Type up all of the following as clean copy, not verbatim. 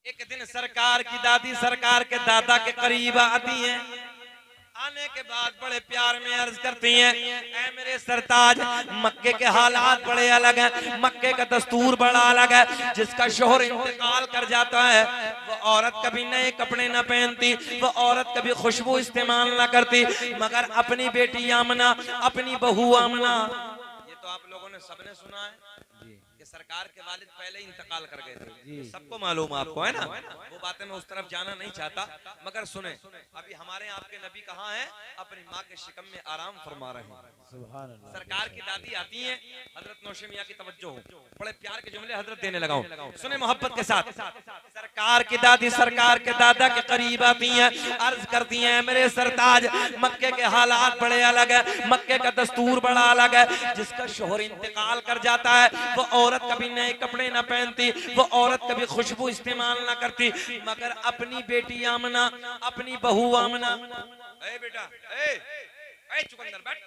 एक दिन सरकार की दादी सरकार के दादा के करीब आती हैं। आने के बाद बड़े प्यार में अर्ज करती हैं, ऐ मेरे सरताज, मक्के के हालात बड़े अलग हैं, मक्के का दस्तूर बड़ा अलग है। जिसका शोहर इंतकाल कर जाता है वो औरत कभी नए कपड़े न पहनती, वो औरत कभी खुशबू इस्तेमाल न करती, मगर अपनी बेटी आमना, अपनी बहू आमना, ये तो आप लोगों ने सबने सुना है कि सरकार के वालिद पहले ही इंतकाल कर गए थे, सबको मालूम आपको है ना। वो बातें मैं उस तरफ जाना नहीं चाहता, मगर सुने अभी हमारे आपके नबी कहाँ हैं? अपनी माँ के शिकम में आराम फरमा रहे हैं। सरकार की दादी आती हैं, हजरत नौशे मियां की तवज्जो हो, बड़े प्यार के जुमले हजरत देने लगाओ, सुने मोहब्बत के साथ। सरकार की दादी सरकार के दादा के करीब आती हैं, अर्ज करती हैं, मेरे सरताज, मक्के के हालात बड़े अलग है, मक्के का दस्तूर बड़ा अलग है। जिसका शोहर इंतकाल कर जाता है वो औरत कभी नए कपड़े न पहनती, वो औरत कभी खुशबू इस्तेमाल न करती, मगर अपनी बेटी आमना, अपनी बहू आमना, ए बेटा, ए चुकंदर बैठ,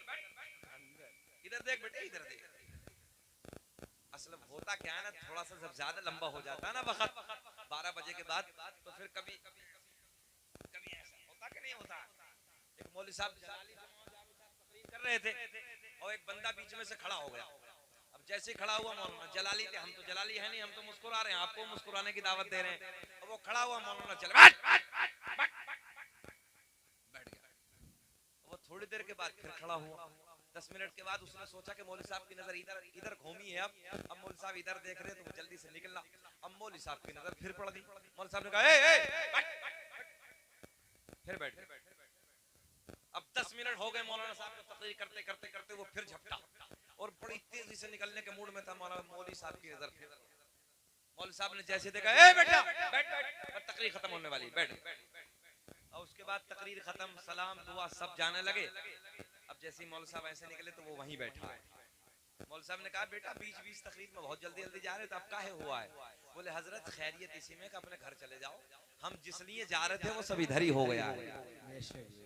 इधर देख बेटे, इधर देख। असल होता क्या है ना, थोड़ा सा जब ज्यादा लंबा हो जाता है ना वक्त 12 बजे के बाद, तो फिर कभी ऐसा होता कि नहीं होता। एक मौलवी साहब कर रहे थे और एक बंदा बीच में से खड़ा हो गया। अब जैसे ही खड़ा हुआ मौलाना, जलाली थे, हम तो जलाली है नहीं, हम तो मुस्कुरा रहे हैं, आपको मुस्कुराने की दावत दे रहे हैं। और वो खड़ा हुआ मौलाना चल बैठ गया। वो थोड़ी देर के बाद फिर खड़ा हुआ। 10 मिनट के बाद उसने सोचा कि मौलवी साहब की नजर इधर इधर घूमी है, अब मौलवी साहब इधर देख रहे हैं तो जल्दी से निकलना। अब मौलवी साहब की नजर फिर पड़ दी, मौलवी साहब ने कहा फिर बैठ गए। अब 10 मिनट हो गए मौलाना साहब को तकरीर करते करते करते, वो फिर झपटा और बड़ी तेजी से निकलने के मूड में था। मौलवी साहब की नजर फिर, मौलवी साहब ने जैसे देखा, ए बेटा बैठ बैठ, तकरीर खत्म होने वाली, बैठ। और उसके बाद तकरीर खत्म, सलाम दुआ सब जाने लगे। अब जैसे ही मौलवी साहब ऐसे निकले तो वो वहीं बैठा है। मौलवी साहब ने कहा, बेटा बीच बीच तकरीर में बहुत जल्दी जल्दी जा रहे थे, अब काहे हुआ है? बोले, हजरत खैरियत इसी में कि अपने घर चले जाओ, हम जिस लिए जा रहे थे वो सब इधर ही हो गया है।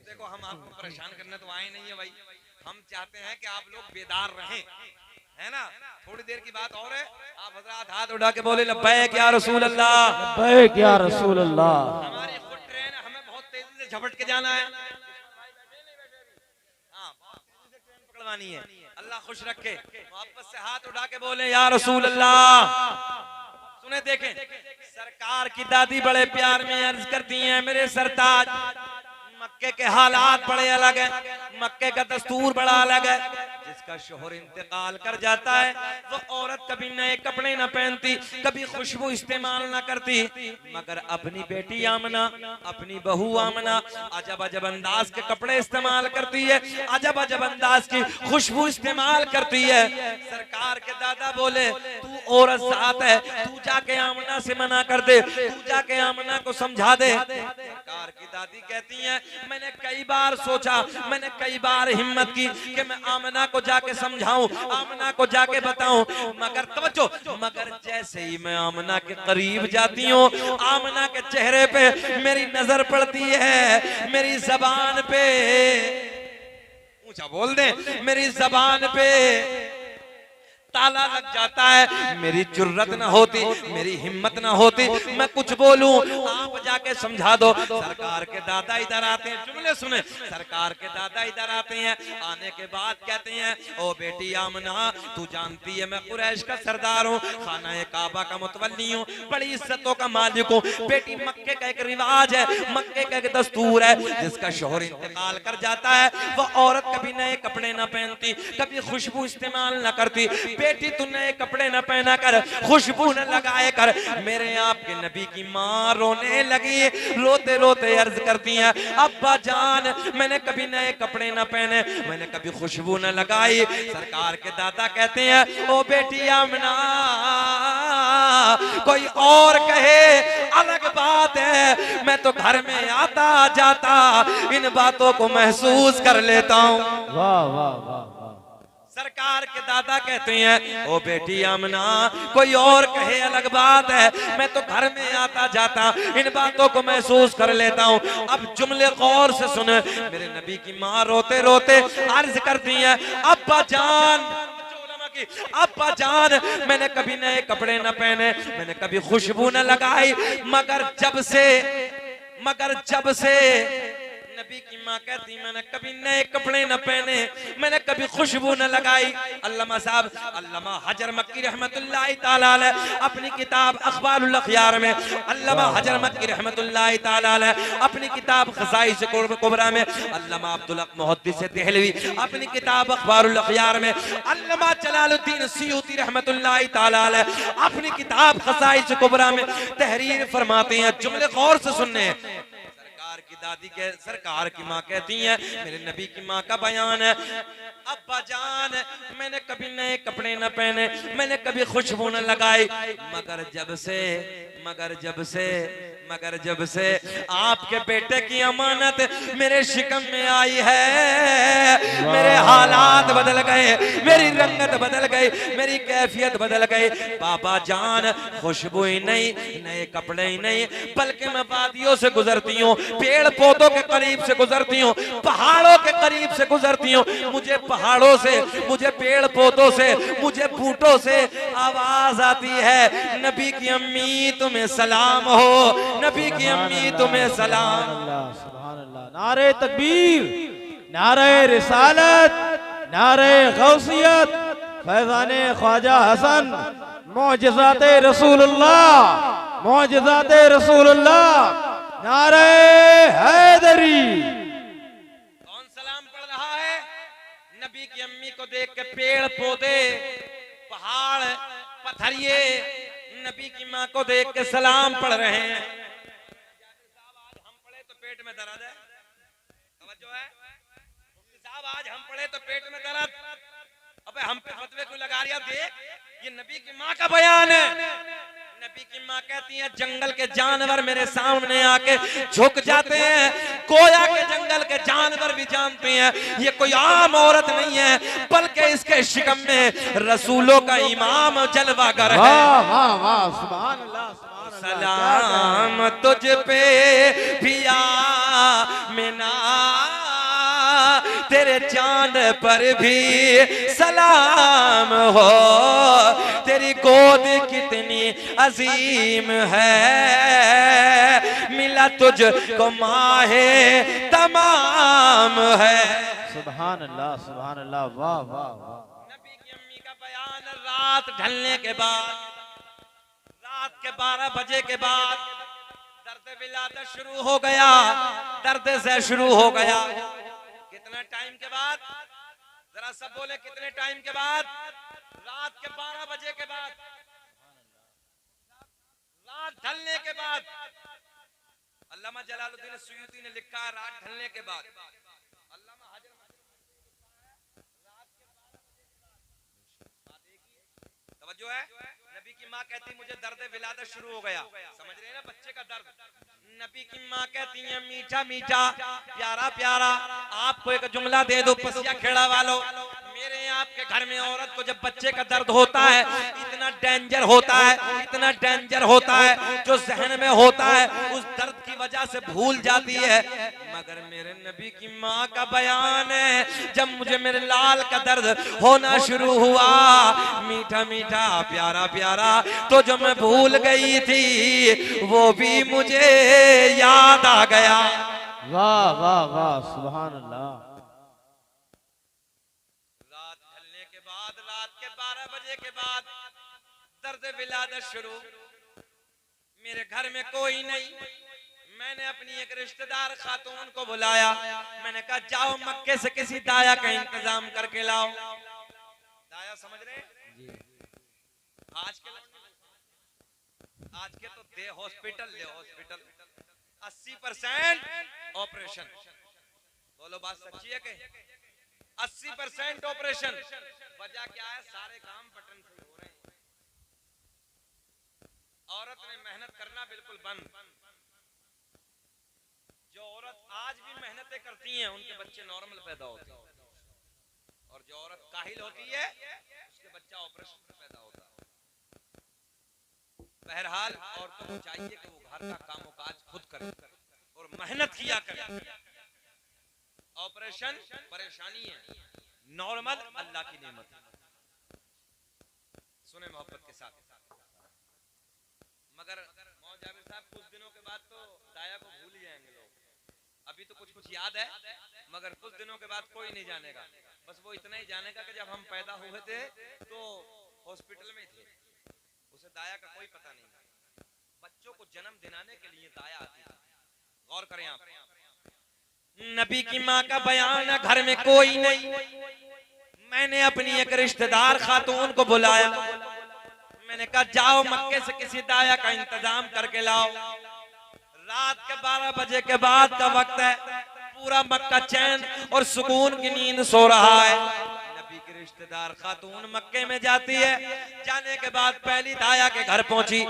देखो हम आपको परेशान करने तो आए नहीं है भाई, हम चाहते हैं कि आप लोग बेदार रहें, है ना। थोड़ी देर की बात और है, आप हजरत हाथ उठा के बोले, लब्बैक या रसूल अल्लाह, लब्बैक या रसूल अल्लाह। हमारी खुद ट्रेन, हमें बहुत तेजी से झपट के जाना है, हाँ ट्रेन पकड़वानी है, अल्लाह खुश रखे। मोहब्बत से हाथ उठा के बोले, या रसूल अल्लाह। सुने देखें, सरकार की दादी बड़े प्यार में अर्ज करती हैं, मेरे सरताज, मक्के के हालात बड़े अलग हैं, मक्के का दस्तूर बड़ा अलग है। जिसका शोहर इंतकाल कर जाता है वो औरत कभी नए कपड़े न पहनती, कभी खुशबू इस्तेमाल न करती, मगर अपनी बेटी आमना, अपनी बहू आमना अजब अजब अंदाज के कपड़े इस्तेमाल करती है, अजब अजब अंदाज की खुशबू इस्तेमाल करती है। सरकार के दादा बोले, तू औरत साथ है, तू जाके आमना से मना कर दे, तू जाके आमना को समझा दे। सरकार की दादी कहती हैं, मैंने कई बार सोचा, मैंने कई बार हिम्मत की कि मैं आमना को जाके समझाऊं, आमना को जाके बताऊं, मगर तवज्जो, मगर जैसे ही मैं आमना के करीब जाती हूँ, आमना के चेहरे पे मेरी नजर पड़ती है, मेरी जबान पे, ऊंचा बोल दे, मेरी जबान पे ताला लग जाता है। मेरी जुर्रत न होती, मेरी हिम्मत न होती मैं कुछ बोलूं, आप जाके समझा दो। सरकार के दादा इधर आते हैं, जुमले सुने, सरकार के दादा इधर आते हैं, आने के बाद कहते हैं, ओ बेटी आमना, तू जानती है मैं कुरैश का सरदार हूँ, खाना काबा का मुतवल्ली हूँ, बड़ी इज्जतों का मालिक हूँ। बेटी, मक्के का एक रिवाज है, मक्के का एक दस्तूर है, जिसका शोहर इंतकाल कर जाता है वो औरत कभी नए कपड़े न पहनती, कभी खुशबू इस्तेमाल न करती। बेटी, तू नए कपड़े न पहना कर, खुशबू न लगाए कर। मेरे आपके नबी की माँ रोने लगी, रोते रोते अर्ज करती हैं, अब्बा जान, मैंने कभी नए कपड़े न पहने, मैंने कभी खुशबू न लगाई। सरकार के दादा कहते हैं, ओ बेटी आमना, कोई और कहे अलग बात है, मैं तो घर में आता जाता इन बातों को महसूस कर लेता हूँ। वाह वाह वाह। सरकार के दादा कहते हैं, ओ बेटी आमना, कोई और कहे अलग बात है, मैं तो घर में आता जाता इन बातों को महसूस कर लेता हूँ। अब जुमले गौर से सुने, मेरे नबी की माँ रोते रोते अर्ज करती है, अब्बा जान, की, अब्बा जान मैंने कभी नए कपड़े न पहने, मैंने कभी खुशबू न लगाई, मगर जब से नबी की माँ कहती मैंने कभी नए कपड़े न पहने, मैंने कभी खुशबू न लगाई। अल्लामा हजर मक्की रहमतुल्लाहि ताला अलैह अपनी किताब अखबारुल अखयार में, अल्लामा हजर मक्की रहमतुल्लाहि ताला अलैह अपनी किताब खसाइस कुबरा में, अल्लामा अब्दुल हक मुहद्दिस देहलवी अपनी किताब अखबारुल अखयार में, अल्लामा जलालुद्दीन सियूती रहमतुल्लाहि ताला अलैह अपनी किताब खसाइस कुबरा में तहरीर फरमाते हैं। जुमले गौर से सुनने हैं। सरकार की माँ कहती है, मेरे नबी की माँ का बयान है, अब्बा जान मैंने कभी नए कपड़े न पहने, मैंने कभी खुशबू न लगाई, मगर जब से आपके बेटे की अमानत मेरे शिकम में आई है, मेरे हालात बदल गए, मेरी रंगत बदल गई, मेरी कैफियत बदल गई। बाबा जान खुशबू ही नहीं, नए कपड़े ही नहीं, बल्कि मैं वादियों से गुजरती हूँ, पेड़ पौधों के करीब से गुजरती हूँ, पहाड़ों के करीब से गुजरती हूँ, मुझे पहाड़ों से, मुझे पेड़ पौधों से, मुझे बूटों से आवाज आती है, नबी की अम्मी तुम्हें सलाम हो, नबी की अम्मी तुम्हें सलाम। सुभान अल्लाह। नारे तकबीर, नारे रिसालत, नारे गौसियत, फैजाने ख्वाजा हसन, मौजिज़ाते रसूलुल्लाह, मौजिज़ाते रसूलुल्लाह, नारे हैदरी। कौन सलाम पढ़ रहा है? नबी की अम्मी को देख के पेड़ पौधे, पहाड़, पत्थरिए नबी की माँ को देख के सलाम पढ़ रहे हैं। आज हम पढ़े तो पेट में दर्द है, समझो है साहब, आज हम पढ़े तो पेट में दर्द, अबे हम पे फतवे क्यों लगा रही है? देख ये नबी की माँ का बयान है। नबी की माँ कहती है, जंगल के जानवर मेरे सामने आके झुक जाते हैं, गोया के जंगल के जानवर भी जानते हैं ये कोई आम औरत नहीं है, बल्कि इसके शिकम में रसूलों का इमाम जलवागर है। वाह वाह वाह, सुभान अल्लाह, सुभान अल्लाह। सलाम तुझ पे पिया मिना, तेरे चांद पर भी सलाम हो, तेरी गोद कितनी अजीम है, मिला तुझको माहे तमाम है। सुभान अल्लाह, सुभान अल्लाह, वाह वाह वाह। नबी की अम्मी का बयान, रात ढलने के बाद, रात के 12 बजे के बाद दर्द विलादत शुरू हो गया, दर्द से शुरू हो गया। कितना टाइम के बाद? जरा सब बोले कितने टाइम के बाद? रात के 12 बजे के बाद, रात ढलने के बाद। अल्लामा जलालुद्दीन सुयूती ने लिखा है, रात ढलने के बाद। अल्लामा हजर तवज्जो है। नबी की माँ कहती मुझे दर्द विलादत शुरू हो गया, समझ रहे हैं ना बच्चे का दर्द। नबी की माँ कहती है, मीठा मीठा प्यारा प्यारा, आपको एक जुमला दे दो पसिया खेड़ा वालों, मेरे आपके घर में औरत को जब बच्चे का दर्द होता है, इतना डेंजर होता है, इतना डेंजर होता है, जो जहन में होता है उस दर्द की वजह से भूल जाती है। मगर मेरे नबी की माँ का बयान है, जब मुझे मेरे लाल का दर्द होना शुरू हुआ, मीठा मीठा प्यारा प्यारा, तो जो मैं भूल गई थी वो भी मुझे याद आ गया। वाह वाह वाह, सुभान अल्लाह। रात ढलने के बाद, रात के 12 बजे के बाद दर्द विलादत शुरू। मेरे घर में कोई नहीं, मैंने अपनी एक रिश्तेदार खातून को बुलाया, मैंने कहा जाओ मक्के से किसी दाया का इंतजाम करके लाओ। दाया समझ रहे? आज के तो दे हॉस्पिटल, ले हॉस्पिटल 80% ऑपरेशन। बोलो बात सच्ची है कि 80% ऑपरेशन? वजह क्या है? सारे काम बटन से हो रहे हैं। औरत ने मेहनत करना बिल्कुल बंद। जो औरत आज भी मेहनतें करती हैं उनके बच्चे नॉर्मल पैदा होते हैं, और जो औरत काहिल होती है उसके बच्चा ऑपरेशन में पैदा होता है। बहरहाल औरतों को चाहिए कि वो घर का कामकाज खुद करें और मेहनत किया करें। ऑपरेशन परेशानी है, नॉर्मल अल्लाह की नेमत है। सुने मोहब्बत के साथ। मगर मौलाना जाबिर साहब कुछ दिनों के बाद तो दाया को भूल ही जाएंगे लोग। अभी तो कुछ कुछ याद है, मगर कुछ दिनों के बाद कोई नहीं जानेगा। बस वो इतना ही जानेगा कि जब हम पैदा हुए थे तो हॉस्पिटल में थे, उसे दाया का कोई पता नहीं। बच्चों को जन्म दिलाने के लिए दाया आती है। गौर करें आप, नबी की माँ का बयान है, घर में कोई नहीं। मैंने अपनी एक रिश्तेदार खातून को बुलाया, मैंने कहा जाओ मक्के से किसी दाया का इंतजाम करके लाओ। रात के 12 बजे के बाद का वक्त है, पूरा मक्का चैन और सुकून की नींद सो रहा है। नबी की रिश्तेदार खातून मक्के में जाती है, जाने के बाद पहली दाया के घर पहुंची।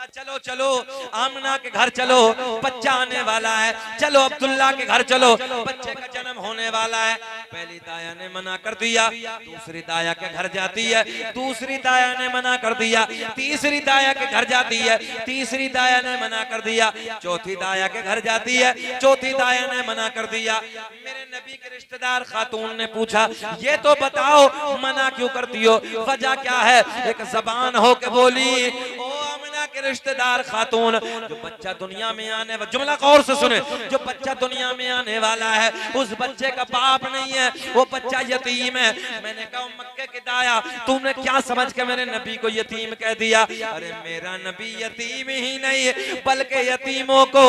चलो चलो आमना के घर चलो, बच्चा आने वाला है, चलो अब्दुल्ला के घर चलो, बच्चे का जन्म होने वाला है। पहली दाया ने मना कर दिया, दूसरी दाया के घर जाती है, दूसरी दाया ने मना कर दिया, तीसरी दाया के घर जाती है, तीसरी दाया ने मना कर दिया, चौथी दाया के घर जाती है, चौथी दाया ने मना कर दिया। मेरे नबी के रिश्तेदार खातून ने पूछा, ये तो बताओ मना क्यों करती हो, वजह क्या है? एक जबान हो के बोली, ओ आमिना के रिश्तेदार खातून, जो बच्चा दुनिया में आने वाला, जुमला गौर से सुने, जो बच्चा दुनिया में आने वाला है उस बच्चे का बाप नहीं है, वो बच्चा यतीम है। मैंने कहा मक्के की दाया, तुमने क्या समझ के मेरे नबी को यतीम कह दिया? अरे मेरा नबी यतीम ही नहीं बल्कि यतीमों को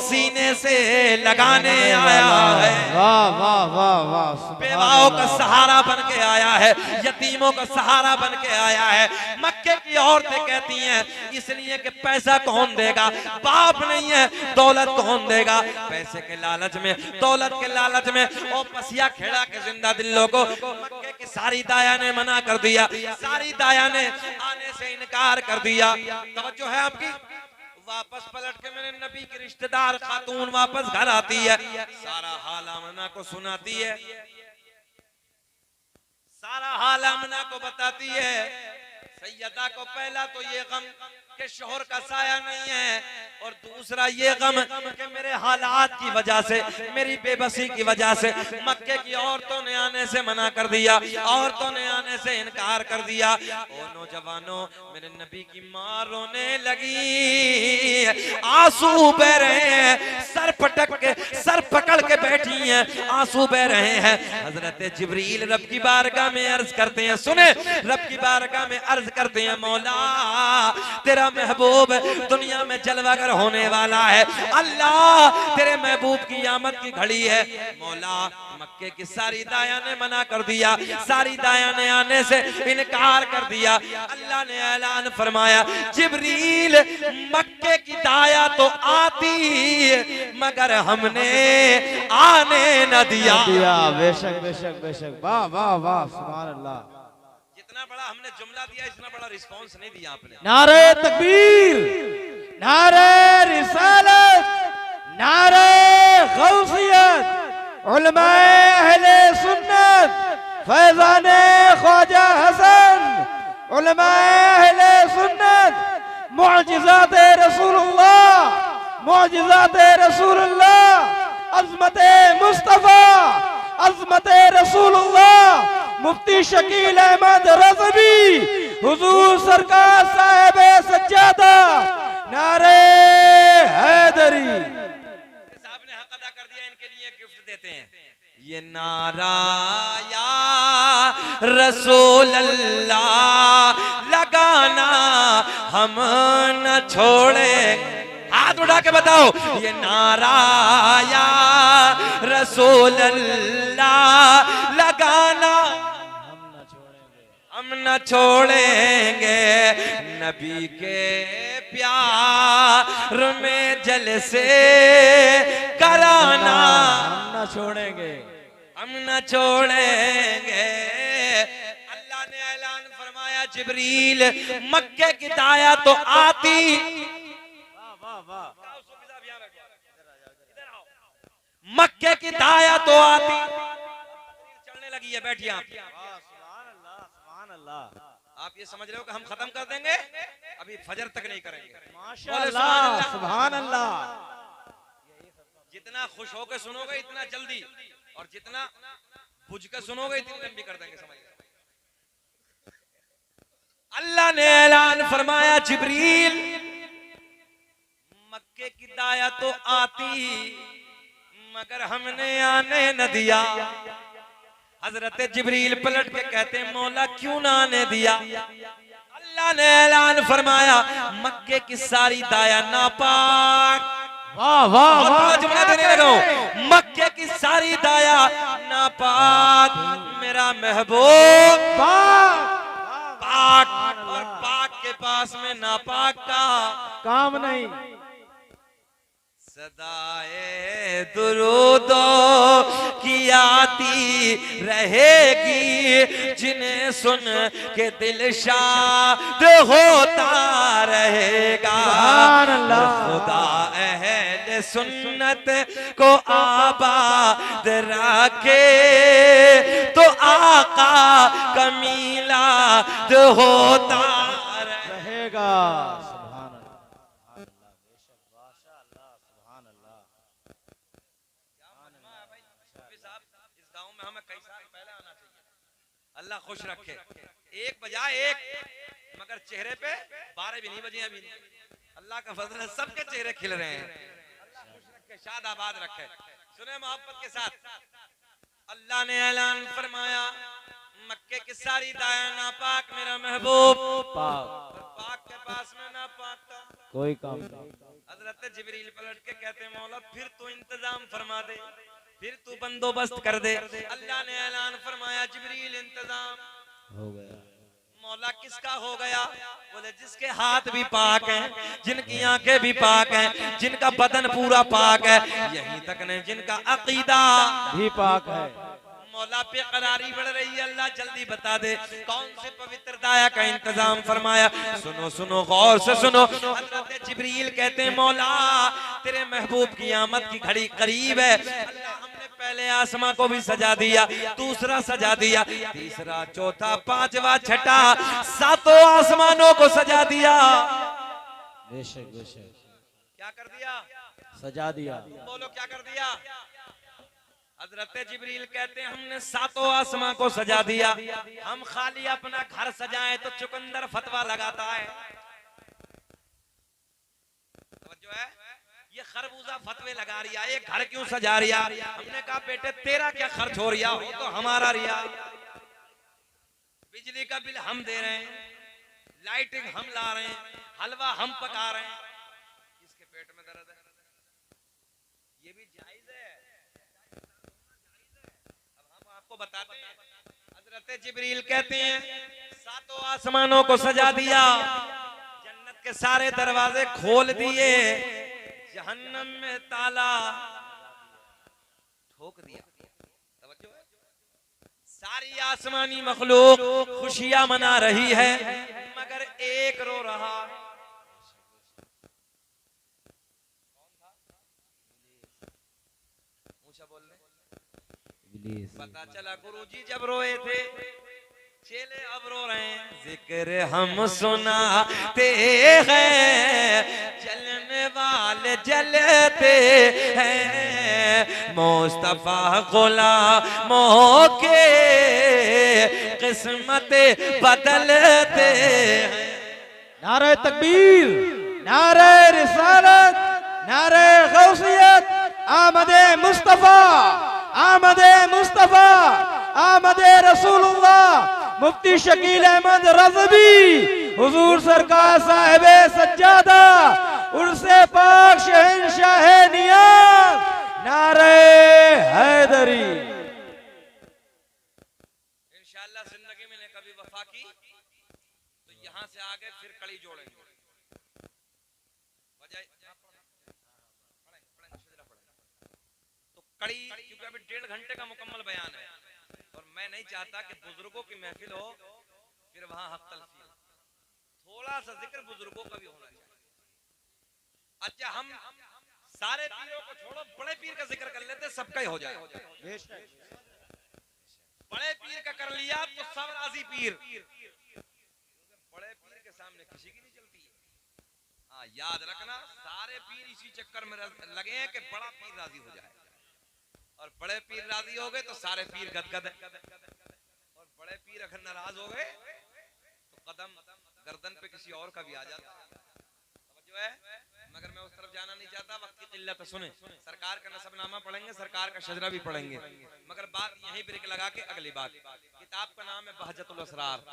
सीने से लगाने आया है, वाह वाह वाह वाह, बेवाओं का सहारा बन के आया है, यतीमों का सहारा बन के आया है। मक्के की औरतें कहती हैं इसलिए कि पैसा कौन देगा, बाप नहीं है, दौलत कौन देगा? पैसे के लालच में, दौलत के लालच में और पसिया खेड़ा के जिंदा दिल लोगों को मक्के की सारी दाया ने मना कर दिया, सारी दाया ने आने से इनकार कर दिया। तवज्जो है आपकी? वापस पलट के मेरे नबी की रिश्तेदार खातून वापस घर आती है, सारा हाल आमना को सुनाती है, सारा हाल आमना को बताती है। सैयदा को पहला तो ये गम के शोहर का साया नहीं है, और दूसरा ये गम कि मेरे हालात की वजह से, मेरी बेबसी की वजह से मक्के की औरतों ने आने से मना कर दिया, औरतों ने आने से इनकार कर दिया। ओ नौजवानों, मेरे नबी की मां रोने लगी, आंसू बह रहे हैं, सर पटक के, सर पकड़ के बैठी हैं, आंसू बह रहे हैं। हजरत जिब्रील रब की बारगाह में अर्ज करते हैं, सुने, रब की बारगाह में अर्ज करते हैं, मौला तेरा महबूब दुनिया में जलवागर होने वाला है, अल्लाह तेरे महबूब की आमद की घड़ी है। मौला मक्के की सारी दाया ने मना कर दिया, सारी दाया ने आने से इनकार कर दिया। अल्लाह ने ऐलान फरमाया, जिब्रील मक्के की दाया तो आती मगर हमने आने न दिया। बेशक बेशक बेशक, वाह वाह वाह, सुभान अल्लाह। जितना बड़ा हमने जुमला दिया, इतना बड़ा रिस्पांस नहीं दिया आपने। नारे तकबीर, नारे रिसालत, नारे गौसियत, उलमाए अहले सुन्नत, फैज़ाने ख्वाजा हसन, उलमाए अहले सुन्नत, मुअजिज़ात रसूलुल्लाह, मुअजिज़ात रसूलुल्लाह, अज़मत मुस्तफा, अज़मत रसूलुल्लाह, मुफ्ती शकील अहमद रज़वी, हुजूर सरकार साहिब सज्जादा, नारे हैदरी। साहब ने हक अदा कर दिया, इनके लिए गिफ्ट देते हैं। ये नारा या रसूल अल्लाह लगाना हम न छोड़े, हाथ उठा के बताओ, ये नारा या रसूल अल्लाह लगाना हम न छोड़ेंगे, नबी के प्यार में जलसे कराना हम न छोड़ेंगे, हम न छोड़ेंगे। अल्लाह ने ऐलान फरमाया, जिब्रील मक्के की दाया तो आती, मक्के की दाया तो आती, चलने लगी है, बैठिए आप। आप ये समझ रहे हो कि हम खत्म कर देंगे? अभी फजर तक नहीं करेंगे। माशाअल्लाह, सुभान अल्लाह। जितना खुश होकर सुनोगे इतना जल्दी, और जितना बुझ कर सुनोगे इतनी लंबी कर देंगे, समझ। अल्लाह ने ऐलान फरमाया जिब्रील मक्के की दाया तो आती मगर हमने आने न दिया। हजरत जिब्रील पलट के कहते मौला क्यों ना आने दिया। अल्लाह ने ऐलान फरमाया मक्के की सारी दाया नापाक। वाह वाह वाह, जुमला देने लगा हूं। मक्के की सारी दाया नापाक, मेरा महबूब पाक पाक, और पाक के पास में नापाक का काम नहीं। सदाए दुरूदो की आती रहेगी जिन्हें सुन के दिल शाद होता रहेगा। खुदा अहले सुन्नत को आबाद रखे तो आका का मीलाद होता रहेगा। अल्लाह खुश रखे। एक बजाए एक, मगर चेहरे पे 12 भी नहीं बजे अभी। अल्लाह का फजल है, सबके चेहरे खिल रहे हैं। अल्लाह खुश रखे, शाद आबाद रखे। सुने मोहब्बत के साथ, अल्लाह ने ऐलान फरमाया मक्के की सारी दाया नापाक, मेरा महबूब पाक, पाक के पास में नापाक का कोई काम नहीं। हजरत जिब्रील पलट के कहते मौला फिर तो इंतजाम फरमा दे, फिर तू बंदोबस्त कर दे। अल्लाह ने ऐलान फरमाया जिब्रील इंतजाम हो गया। मौला किसका हो गया। बोले जिसके हाथ भी पाक हैं, जिनकी आंखें भी पाक हैं, जिनका बदन पूरा पाक है, यहीं तक नहीं जिनका अकीदा भी पाक है। मौला पे करारी बढ़ रही है। अल्लाह जल्दी बता दे कौन से पवित्र दाया का इंतजाम फरमाया। सुनो सुनो गौर से सुनो। हज़रत जिब्रील कहते हैं मौला तेरे महबूब की आमद की घड़ी करीब है। अल्लाह हमने पहले आसमां को भी सजा दिया, दूसरा सजा दिया, तीसरा चौथा पांचवा छठा सातों आसमानों को सजा दिया। बेशक बेशक क्या कर दिया? सजा दिया। बोलो क्या कर दिया? हजरत जिब्रील कहते हैं हमने सातों आसमां को सजा दिया। हम खाली अपना घर सजाएं तो चुकंदर फतवा लगाता है। जो है ये खरबूजा फतवे लगा रिया, ये घर क्यों सजा रिया? हमने कहा बेटे तेरा क्या खर्च हो रिया, हो तो हमारा रिया। बिजली का बिल हम दे रहे हैं, लाइटिंग हम ला रहे हैं, हलवा हम पका रहे हैं। किसके पेट में दर्द है? ये भी जायज है। आपको बताते हैं हजरत जिब्रील कहते हैं सातों आसमानों को सजा दिया, जन्नत के सारे दरवाजे खोल दिए, जहन्नम में ताला ठोक दिया। तवज्जो है? सारी आसमानी मखलूक खुशियां मना रही है मगर एक रो रहा। पता चला गुरुजी जब रोए थे, चेले अब रो रहे हैं। जिक्र हम सुनाते हैं, जलने वाले जलते हैं, मुस्तफा गुलामों के किस्मत बदलते हैं। नारे तकबीर, नारे रिसालत, नारे गौसियत, आमदे मुस्तफा, आमदे मुस्तफा, आमदे रसूलुल्लाह। मुफ्ती शकील अहमद रज़वी हुजूर सरकार साहिबे सज्जादा, उर्से पाक शहंशाह नियाज़, नारे हैदरी। इंशाअल्लाह जिंदगी में ने कभी वफा की तो यहाँ से आगे फिर कड़ी जोड़ेंगे। तो कड़ी क्योंकि अभी 1.5 घंटे का मुकम्मल बयान है और मैं नहीं चाहता कि बुजुर्गों की महफिल हो फिर वहां हक तलफी। थोड़ा सा जिक्र बुजुर्गों का भी होना चाहिए। अच्छा हम सारे पीरों को छोड़ो, बड़े पीर का जिक्र कर लेते, सबका ही हो जाए। बड़े पीर का कर लिया तो सब राजी पीर। बड़े पीर के सामने किसी की नहीं चलती है। हाँ याद रखना, सारे पीर इसी चक्कर में लगे हैं कि बड़ा पीर राजी हो जाए, और बड़े पीर राजी हो गए तो सारे पीर गदगद है, और बड़े पीर अगर नाराज हो गए तो कदम गर्दन पे किसी और का भी आ जाता है, समझो है। मगर मैं उस तरफ जाना नहीं चाहता, वक्त की किल्लत है। सुने, सरकार का नसबनामा पढ़ेंगे, सरकार का शजरा भी पढ़ेंगे, मगर बात यहीं ब्रेक लगा के अगली बात। किताब का नाम है बहजतुल असरार।